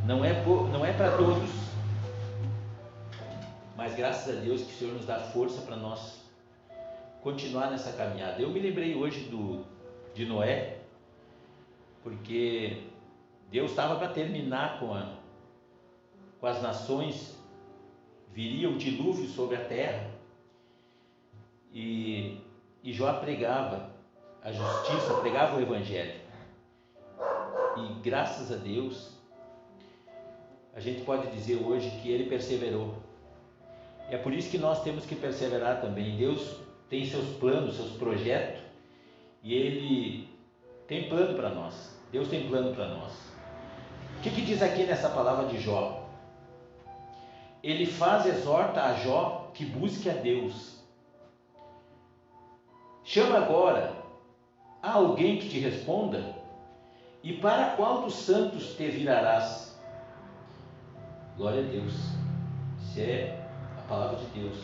não é para todos, mas graças a Deus que o Senhor nos dá força para nós continuar nessa caminhada. Eu me lembrei hoje de Noé, porque Deus estava para terminar com as nações, viria o dilúvio sobre a terra, e Jó pregava a justiça, pregava o evangelho, e graças a Deus a gente pode dizer hoje que ele perseverou. É por isso que nós temos que perseverar também. Deus tem seus planos, seus projetos, e Ele tem plano para nós. Deus tem plano para nós. O que diz aqui nessa palavra de Jó? Ele exorta a Jó que busque a Deus. Chama agora a alguém que te responda, e para qual dos santos te virarás? Glória a Deus. Isso é a palavra de Deus.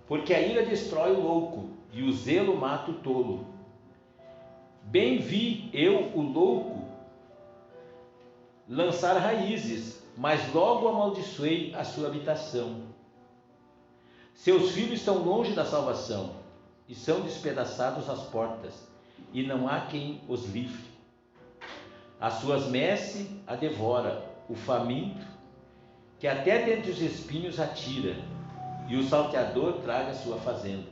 Porque a ira destrói o louco, e o zelo mata o tolo. Bem vi eu, o louco, lançar raízes, mas logo amaldiçoei a sua habitação. Seus filhos estão longe da salvação, e são despedaçados as portas, e não há quem os livre. As suas messes a devora o faminto, que até dentre os espinhos atira, e o salteador traga a sua fazenda.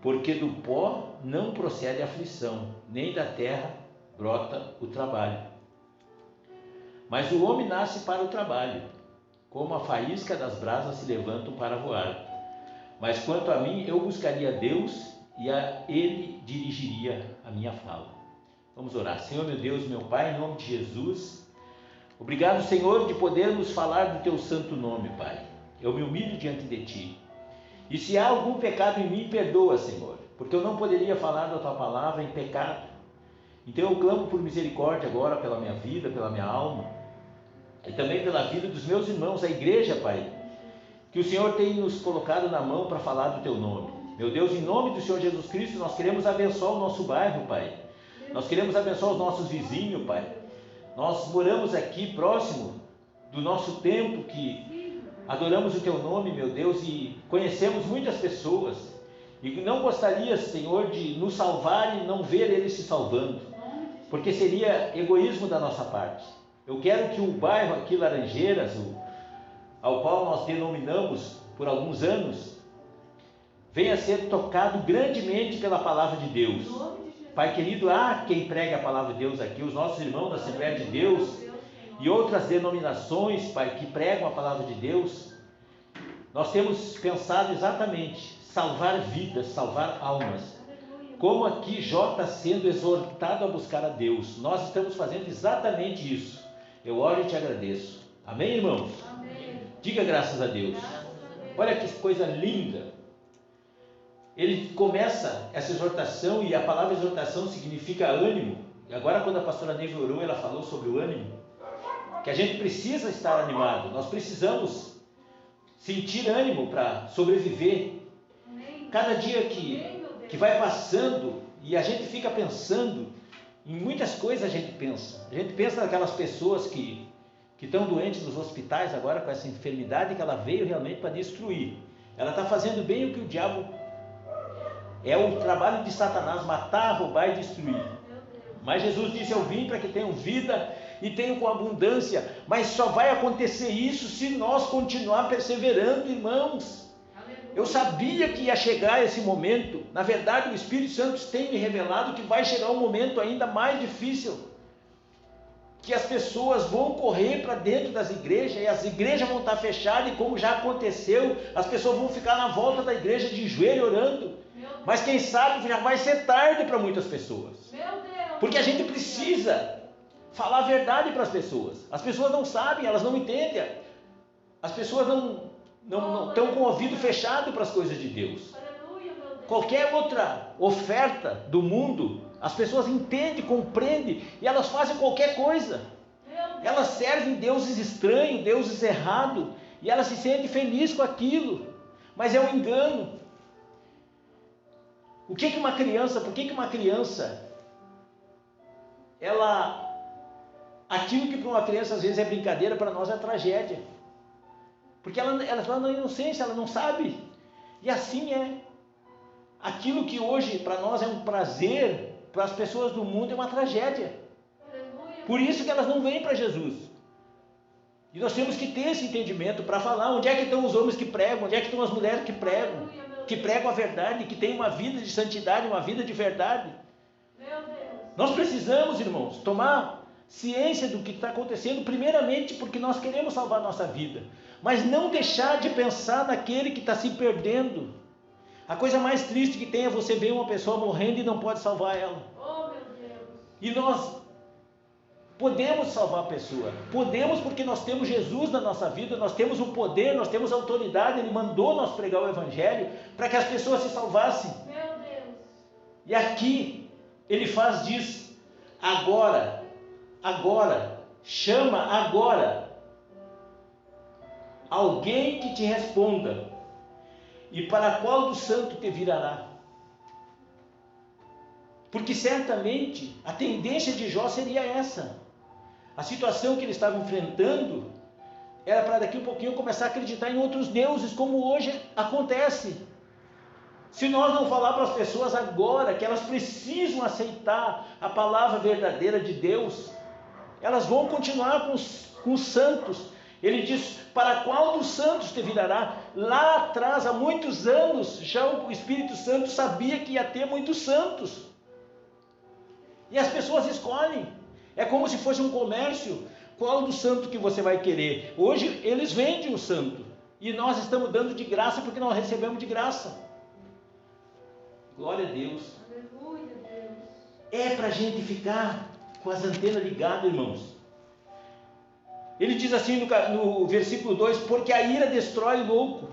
Porque do pó não procede a aflição, nem da terra brota o trabalho. Mas o homem nasce para o trabalho, como a faísca das brasas se levantam para voar. Mas quanto a mim, eu buscaria Deus, e a Ele dirigiria a minha fala. Vamos orar. Senhor, meu Deus, meu Pai, em nome de Jesus, obrigado, Senhor, de podermos falar do Teu santo nome, Pai. Eu me humilho diante de Ti. E se há algum pecado em mim, perdoa, Senhor, porque eu não poderia falar da Tua palavra em pecado. Então eu clamo por misericórdia agora pela minha vida, pela minha alma, e também pela vida dos meus irmãos, a igreja, Pai, que o Senhor tem nos colocado na mão para falar do Teu nome. Meu Deus, em nome do Senhor Jesus Cristo, nós queremos abençoar o nosso bairro, Pai. Nós queremos abençoar os nossos vizinhos, Pai. Nós moramos aqui próximo do nosso templo, que adoramos o Teu nome, meu Deus, e conhecemos muitas pessoas, e não gostaria, Senhor, de nos salvar e não ver eles se salvando, porque seria egoísmo da nossa parte. Eu quero que o bairro aqui, Laranjeiras, ao qual nós denominamos por alguns anos, venha a ser tocado grandemente pela palavra de Deus. Pai querido, há quem pregue a palavra de Deus aqui, os nossos irmãos da Assembleia de Deus e outras denominações, Pai, que pregam a palavra de Deus. Nós temos pensado exatamente salvar vidas, salvar almas. Como aqui Jó está sendo exortado a buscar a Deus, nós estamos fazendo exatamente isso. Eu oro e te agradeço. Amém, irmãos? Amém. Diga graças a Deus. Olha que coisa linda. Ele começa essa exortação, e a palavra exortação significa ânimo. E agora, quando a pastora Neve orou, ela falou sobre o ânimo, que a gente precisa estar animado, nós precisamos sentir ânimo para sobreviver. Cada dia que vai passando e a gente fica pensando em muitas coisas, a gente pensa naquelas pessoas que estão doentes nos hospitais agora com essa enfermidade que ela veio realmente para destruir. Ela está fazendo bem o que o diabo, é o trabalho de Satanás, matar, roubar e destruir. Mas Jesus disse: eu vim para que tenham vida e tenham com abundância. Mas só vai acontecer isso se nós continuar perseverando, irmãos. Eu sabia que ia chegar esse momento. Na verdade, o Espírito Santo tem me revelado que vai chegar um momento ainda mais difícil, que as pessoas vão correr para dentro das igrejas, e as igrejas vão estar fechadas, e como já aconteceu, as pessoas vão ficar na volta da igreja de joelho orando. Mas quem sabe já vai ser tarde para muitas pessoas. Porque a gente precisa falar a verdade para as pessoas. As pessoas não sabem, elas não entendem. As pessoas não estão com o ouvido fechado para as coisas de Deus. Qualquer outra oferta do mundo, as pessoas entendem, compreendem, e elas fazem qualquer coisa. Elas servem deuses estranhos, deuses errados, e elas se sentem felizes com aquilo. Mas é um engano. Por que uma criança, ela Aquilo que para uma criança às vezes é brincadeira, para nós é tragédia. Porque ela está na inocência, ela não sabe. E assim é. Aquilo que hoje para nós é um prazer, para as pessoas do mundo é uma tragédia. Por isso que elas não vêm para Jesus. E nós temos que ter esse entendimento para falar onde é que estão os homens que pregam, onde é que estão as mulheres que pregam a verdade, que têm uma vida de santidade, uma vida de verdade. Nós precisamos, irmãos, tomar ciência do que está acontecendo, primeiramente porque nós queremos salvar a nossa vida, mas não deixar de pensar naquele que está se perdendo. A coisa mais triste que tem é você ver uma pessoa morrendo e não pode salvar ela. E nós podemos salvar a pessoa, podemos porque nós temos Jesus na nossa vida, nós temos o poder, nós temos a autoridade, Ele mandou nós pregar o Evangelho para que as pessoas se salvassem. E aqui Ele faz disso, agora, chama agora, alguém que te responda, e para qual do santo te virará? Porque certamente a tendência de Jó seria essa. A situação que ele estava enfrentando era para daqui um pouquinho começar a acreditar em outros deuses, como hoje acontece. Se nós não falar para as pessoas agora que elas precisam aceitar a palavra verdadeira de Deus, elas vão continuar com os santos. Ele diz, para qual dos santos te virará? Lá atrás, há muitos anos, já o Espírito Santo sabia que ia ter muitos santos. E as pessoas escolhem. É como se fosse um comércio. Qual do santo que você vai querer? Hoje eles vendem o santo. E nós estamos dando de graça porque nós recebemos de graça. Glória a Deus. Aleluia, Deus. É para a gente ficar com as antenas ligadas, irmãos. Ele diz assim no versículo 2, porque a ira destrói o louco,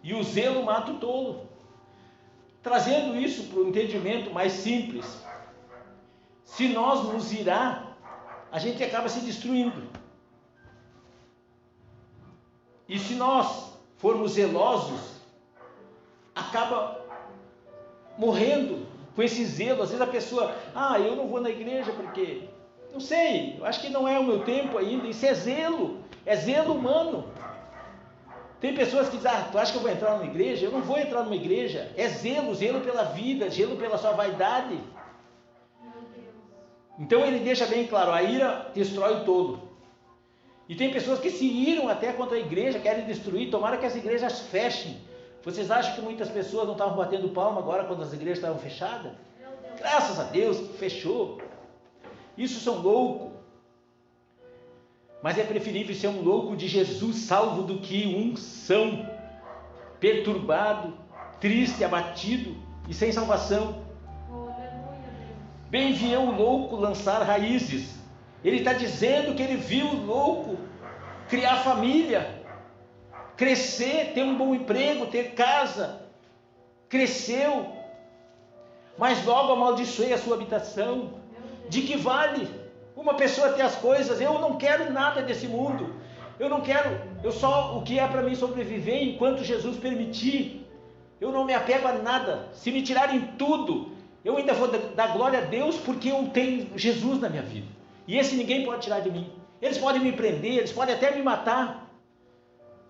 e o zelo mata o tolo. Trazendo isso para o entendimento mais simples, se nós nos irar, a gente acaba se destruindo. E se nós formos zelosos, acaba morrendo com esse zelo. Às vezes a pessoa, eu não vou na igreja porque... não sei, eu acho que não é o meu tempo ainda. Isso é zelo humano. Tem pessoas que dizem, tu acha que eu vou entrar numa igreja? Eu não vou entrar numa igreja. É zelo pela vida, zelo pela sua vaidade. Então ele deixa bem claro, a ira destrói o tolo. E tem pessoas que se iram até contra a igreja, querem destruir, tomara que as igrejas fechem. Vocês acham que muitas pessoas não estavam batendo palma agora quando as igrejas estavam fechadas? Graças a Deus, fechou. Isso são loucos. Mas é preferível ser um louco de Jesus salvo do que um são perturbado, triste, abatido e sem salvação. Bem viu o louco lançar raízes. Ele está dizendo que ele viu o louco criar família, crescer, ter um bom emprego, ter casa, cresceu, mas logo amaldiçoei a sua habitação. De que vale uma pessoa ter as coisas? Eu não quero nada desse mundo, eu só o que é para mim sobreviver enquanto Jesus permitir. Eu não me apego a nada. Se me tirarem tudo, eu ainda vou dar glória a Deus, porque eu tenho Jesus na minha vida, e esse ninguém pode tirar de mim. Eles podem me prender, eles podem até me matar,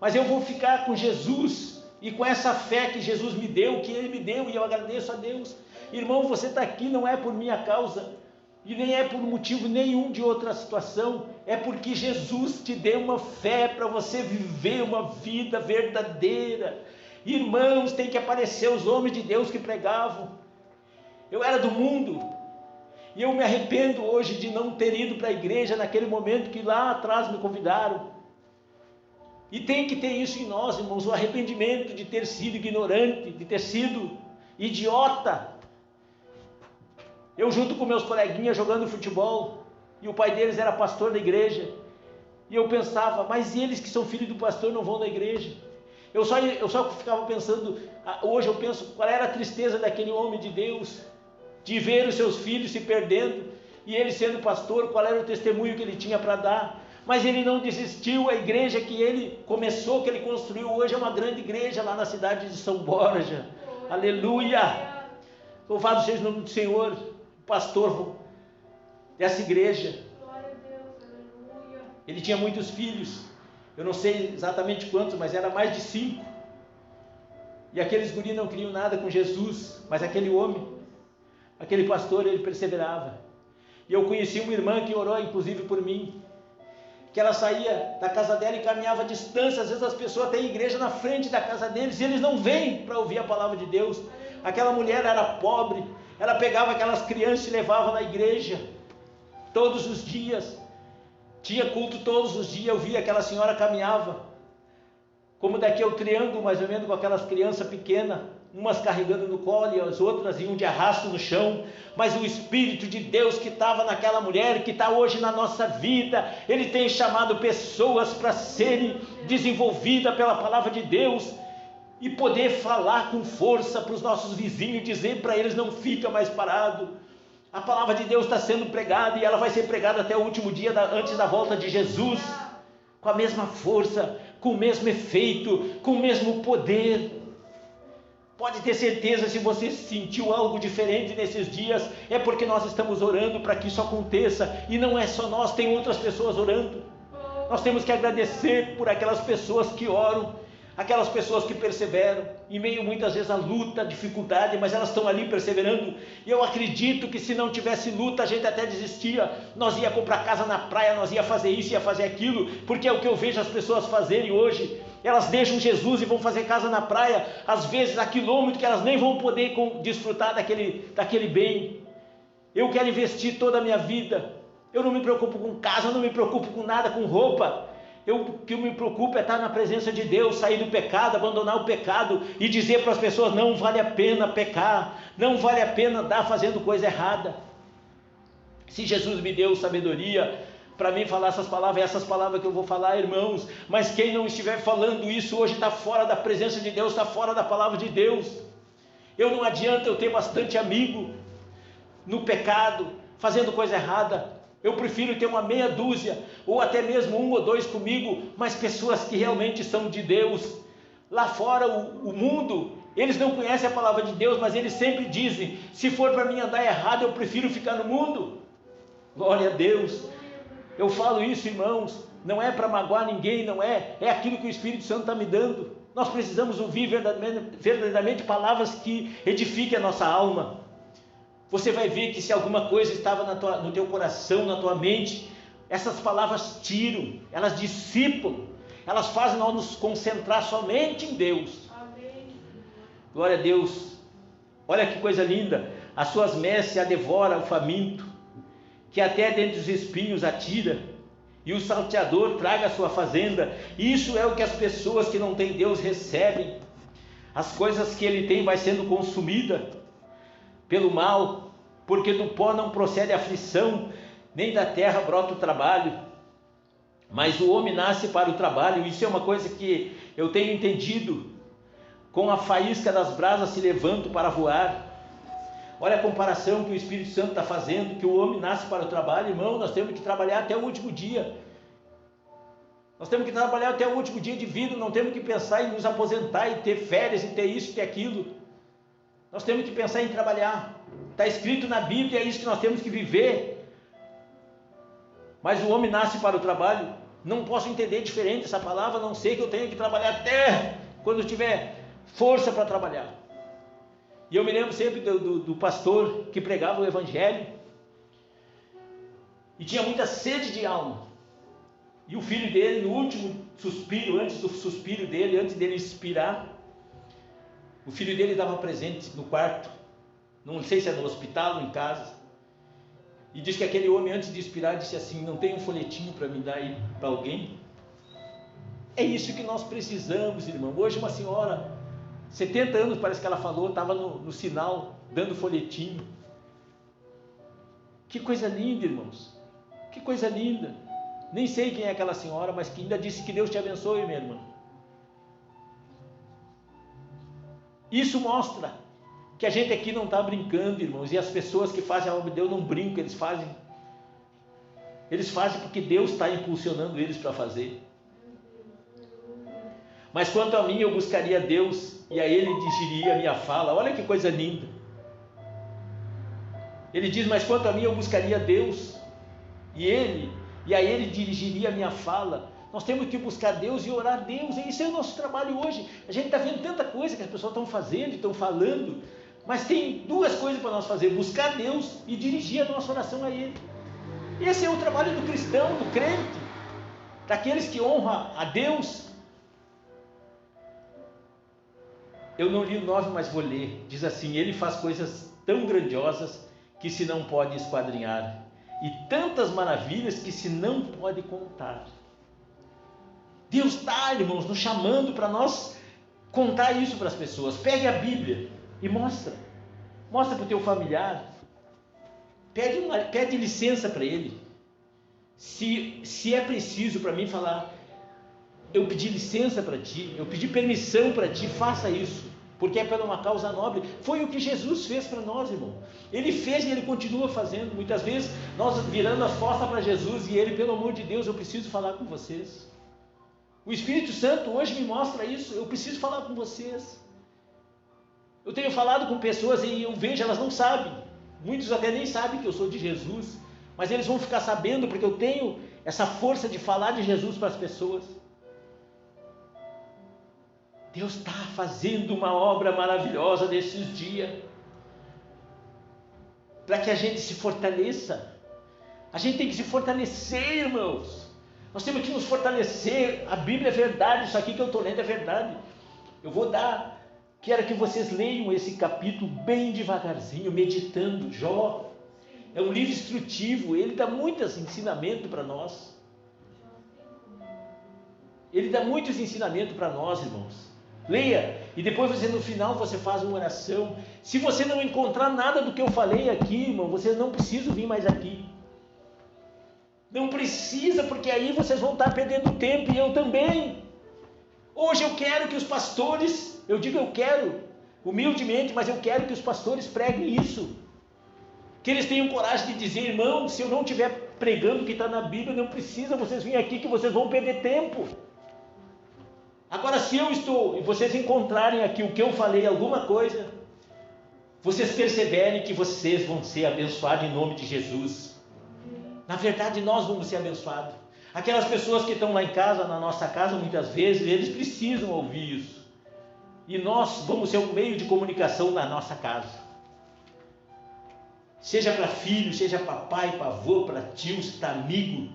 mas eu vou ficar com Jesus, e com essa fé que Jesus me deu, que Ele me deu, e eu agradeço a Deus. Irmão, você está aqui não é por minha causa, e nem é por motivo nenhum de outra situação, é porque Jesus te deu uma fé para você viver uma vida verdadeira. Irmãos, tem que aparecer os homens de Deus que pregavam. Eu era do mundo, e eu me arrependo hoje de não ter ido para a igreja naquele momento que lá atrás me convidaram. E tem que ter isso em nós, irmãos, o arrependimento de ter sido ignorante, de ter sido idiota. Eu junto com meus coleguinhas jogando futebol, e o pai deles era pastor da igreja, e eu pensava, mas eles que são filhos do pastor não vão na igreja? Eu só ficava pensando, hoje eu penso, qual era a tristeza daquele homem de Deus, de ver os seus filhos se perdendo, e ele sendo pastor, qual era o testemunho que ele tinha para dar? Mas ele não desistiu. A igreja que ele começou, que ele construiu, hoje é uma grande igreja lá na cidade de São Borja. Aleluia! Louvado seja o nome do Senhor. O pastor dessa igreja, Ele tinha muitos filhos, eu não sei exatamente quantos, mas era mais de 5. E aqueles guris não queriam nada com Jesus, mas aquele homem, aquele pastor, ele perseverava. E eu conheci uma irmã que orou inclusive por mim, que ela saía da casa dela e caminhava a distância. Às vezes as pessoas têm igreja na frente da casa deles e eles não vêm para ouvir a palavra de Deus. Aquela mulher era pobre, ela pegava aquelas crianças e levava na igreja todos os dias, tinha culto todos os dias. Eu via aquela senhora caminhava, como daqui é o triângulo mais ou menos, com aquelas crianças pequenas, umas carregando no colo e as outras iam de arrasto no chão. Mas o Espírito de Deus que estava naquela mulher, que está hoje na nossa vida, Ele tem chamado pessoas para serem desenvolvidas pela palavra de Deus e poder falar com força para os nossos vizinhos, dizer para eles: não fica mais parado. A palavra de Deus está sendo pregada e ela vai ser pregada até o último dia antes da volta de Jesus, com a mesma força, com o mesmo efeito, com o mesmo poder. Pode ter certeza, se você sentiu algo diferente nesses dias, é porque nós estamos orando para que isso aconteça. E não é só nós, tem outras pessoas orando. Nós temos que agradecer por aquelas pessoas que oram, aquelas pessoas que perseveram, em meio muitas vezes a luta, a dificuldade, mas elas estão ali perseverando. E eu acredito que se não tivesse luta, a gente até desistia. Nós ia comprar casa na praia, nós ia fazer isso, ia fazer aquilo, porque é o que eu vejo as pessoas fazerem hoje. Elas deixam Jesus e vão fazer casa na praia, às vezes a quilômetros, que elas nem vão poder desfrutar daquele bem. Eu quero investir toda a minha vida. Eu não me preocupo com casa, eu não me preocupo com nada, com roupa. O que eu me preocupo é estar na presença de Deus, sair do pecado, abandonar o pecado e dizer para as pessoas: não vale a pena pecar, não vale a pena andar fazendo coisa errada. Se Jesus me deu sabedoria para mim falar essas palavras que eu vou falar, irmãos, mas quem não estiver falando isso hoje está fora da presença de Deus, está fora da palavra de Deus. Não adianta eu ter bastante amigo no pecado, fazendo coisa errada. Eu prefiro ter uma meia dúzia, ou até mesmo 1 ou 2 comigo, mas pessoas que realmente são de Deus. Lá fora, o mundo, eles não conhecem a palavra de Deus, mas eles sempre dizem: se for para mim andar errado, eu prefiro ficar no mundo. Glória a Deus. Eu falo isso, irmãos, não é para magoar ninguém, não é, é aquilo que o Espírito Santo está me dando. Nós precisamos ouvir verdadeiramente palavras que edifiquem a nossa alma. Você vai ver que se alguma coisa estava no teu coração, na tua mente, essas palavras tiram, elas dissipam, elas fazem nós nos concentrar somente em Deus. Amém. Glória a Deus. Olha que coisa linda: as suas messes a devora o faminto, que até dentre os espinhos atira, e o salteador traga a sua fazenda. Isso é o que as pessoas que não têm Deus recebem. As coisas que ele tem vai sendo consumida pelo mal, porque do pó não procede a aflição, nem da terra brota o trabalho, mas o homem nasce para o trabalho. Isso é uma coisa que eu tenho entendido. Com a faísca das brasas se levantam para voar. Olha a comparação que o Espírito Santo está fazendo, que o homem nasce para o trabalho. Irmão, nós temos que trabalhar até o último dia. Nós temos que trabalhar até o último dia de vida. Não temos que pensar em nos aposentar e ter férias e ter isso e ter aquilo. Nós temos que pensar em trabalhar. Está escrito na Bíblia, é isso que nós temos que viver. Mas o homem nasce para o trabalho. Não posso entender diferente essa palavra, a não ser que eu tenha que trabalhar até quando eu tiver força para trabalhar. E eu me lembro sempre do pastor que pregava o Evangelho e tinha muita sede de alma. E o filho dele, no último suspiro, antes do suspiro dele, antes dele expirar, o filho dele estava presente no quarto, não sei se é no hospital ou em casa, e diz que aquele homem, antes de expirar, disse assim: não tem um folhetinho para me dar aí para alguém? É isso que nós precisamos, irmão. Hoje uma senhora, 70 anos parece que ela falou, estava no sinal, dando folhetinho. Que coisa linda, irmãos, que coisa linda. Nem sei quem é aquela senhora, mas que ainda disse: que Deus te abençoe, minha irmã. Isso mostra que a gente aqui não está brincando, irmãos, e as pessoas que fazem a obra de Deus não brincam, eles fazem porque Deus está impulsionando eles para fazer. Mas quanto a mim, eu buscaria Deus e a Ele dirigiria a minha fala. Olha que coisa linda. Ele diz: mas quanto a mim, eu buscaria Deus e Ele e a Ele dirigiria a minha fala. Nós temos que buscar Deus e orar a Deus, e isso é o nosso trabalho hoje. A gente está vendo tanta coisa que as pessoas estão fazendo, estão falando, mas tem duas coisas para nós fazer: buscar Deus e dirigir a nossa oração a Ele. Esse é o trabalho do cristão, do crente, daqueles que honram a Deus. Eu não li o 9, mas vou ler. Diz assim: Ele faz coisas tão grandiosas que se não pode esquadrinhar, e tantas maravilhas que se não pode contar. Deus está, irmãos, nos chamando para nós contar isso para as pessoas. Pegue a Bíblia e mostra para o teu familiar, pede licença para ele. Se é preciso para mim falar, eu pedi licença para ti, eu pedi permissão para ti, faça isso, porque é pela uma causa nobre. Foi o que Jesus fez para nós, irmão. Ele fez e Ele continua fazendo. Muitas vezes nós virando as costas para Jesus, e Ele, pelo amor de Deus, eu preciso falar com vocês. O Espírito Santo hoje me mostra isso, eu preciso falar com vocês. Eu tenho falado com pessoas e eu vejo, elas não sabem, muitos até nem sabem que eu sou de Jesus, mas eles vão ficar sabendo, porque eu tenho essa força de falar de Jesus para as pessoas. Deus está fazendo uma obra maravilhosa nesses dias, para que a gente se fortaleça. A gente tem que se fortalecer, irmãos. Nós temos que nos fortalecer. A Bíblia é verdade, isso aqui que eu estou lendo é verdade. Quero que vocês leiam esse capítulo bem devagarzinho, meditando. Jó é um livro instrutivo, ele dá muitos ensinamentos para nós. Ele dá muitos ensinamentos para nós, irmãos. Leia, e depois você, no final, você faz uma oração. Se você não encontrar nada do que eu falei aqui, irmão, vocês não precisam vir mais aqui. Não precisa, porque aí vocês vão estar perdendo tempo, e eu também. Hoje eu quero que os pastores, eu quero, humildemente, mas eu quero que os pastores preguem isso. Que eles tenham coragem de dizer: irmão, se eu não estiver pregando o que está na Bíblia, não precisa vocês virem aqui, que vocês vão perder tempo. Agora, se eu estou, e vocês encontrarem aqui o que eu falei, alguma coisa, vocês perceberem que vocês vão ser abençoados em nome de Jesus. Na verdade, nós vamos ser abençoados. Aquelas pessoas que estão lá em casa, na nossa casa, muitas vezes, eles precisam ouvir isso. E nós vamos ser um meio de comunicação na nossa casa. Seja para filho, seja para pai, para avô, para tios, para amigo.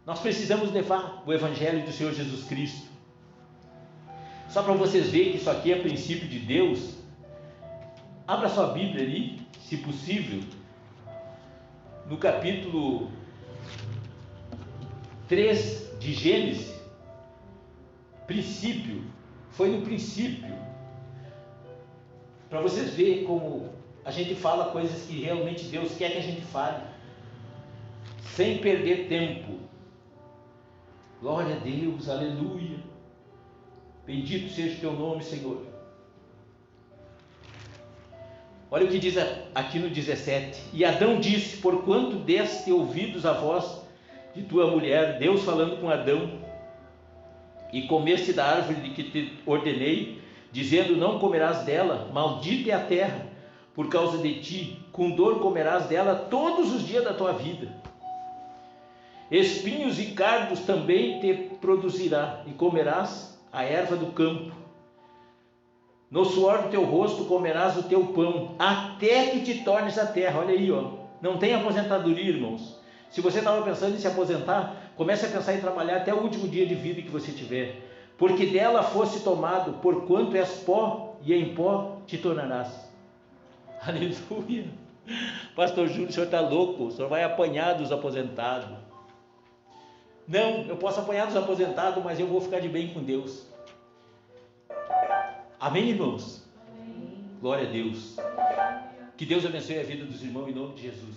Nós precisamos levar o Evangelho do Senhor Jesus Cristo. Só para vocês verem que isso aqui é princípio de Deus. Abra sua Bíblia ali, se possível, no capítulo 3 de Gênesis. Princípio, foi no princípio, para vocês verem como a gente fala coisas que realmente Deus quer que a gente fale, sem perder tempo. Glória a Deus, aleluia, bendito seja o teu nome, Senhor. Olha o que diz aqui no 17: E Adão disse: porquanto deste ouvidos à voz de tua mulher, Deus falando com Adão, e comeste da árvore de que te ordenei, dizendo: não comerás dela, maldita é a terra por causa de ti, com dor comerás dela todos os dias da tua vida. Espinhos e cardos também te produzirá, e comerás a erva do campo. No suor do teu rosto comerás o teu pão, até que te tornes a terra. Olha aí, ó. Não tem aposentadoria, irmãos. Se você estava pensando em se aposentar, comece a pensar em trabalhar até o último dia de vida que você tiver, porque dela fosse tomado, porquanto és pó, e em pó te tornarás. Aleluia. Pastor Júlio, o senhor está louco, o senhor vai apanhar dos aposentados. Não, eu posso apanhar dos aposentados, mas eu vou ficar de bem com Deus. Amém, irmãos? Amém. Glória a Deus. Que Deus abençoe a vida dos irmãos em nome de Jesus.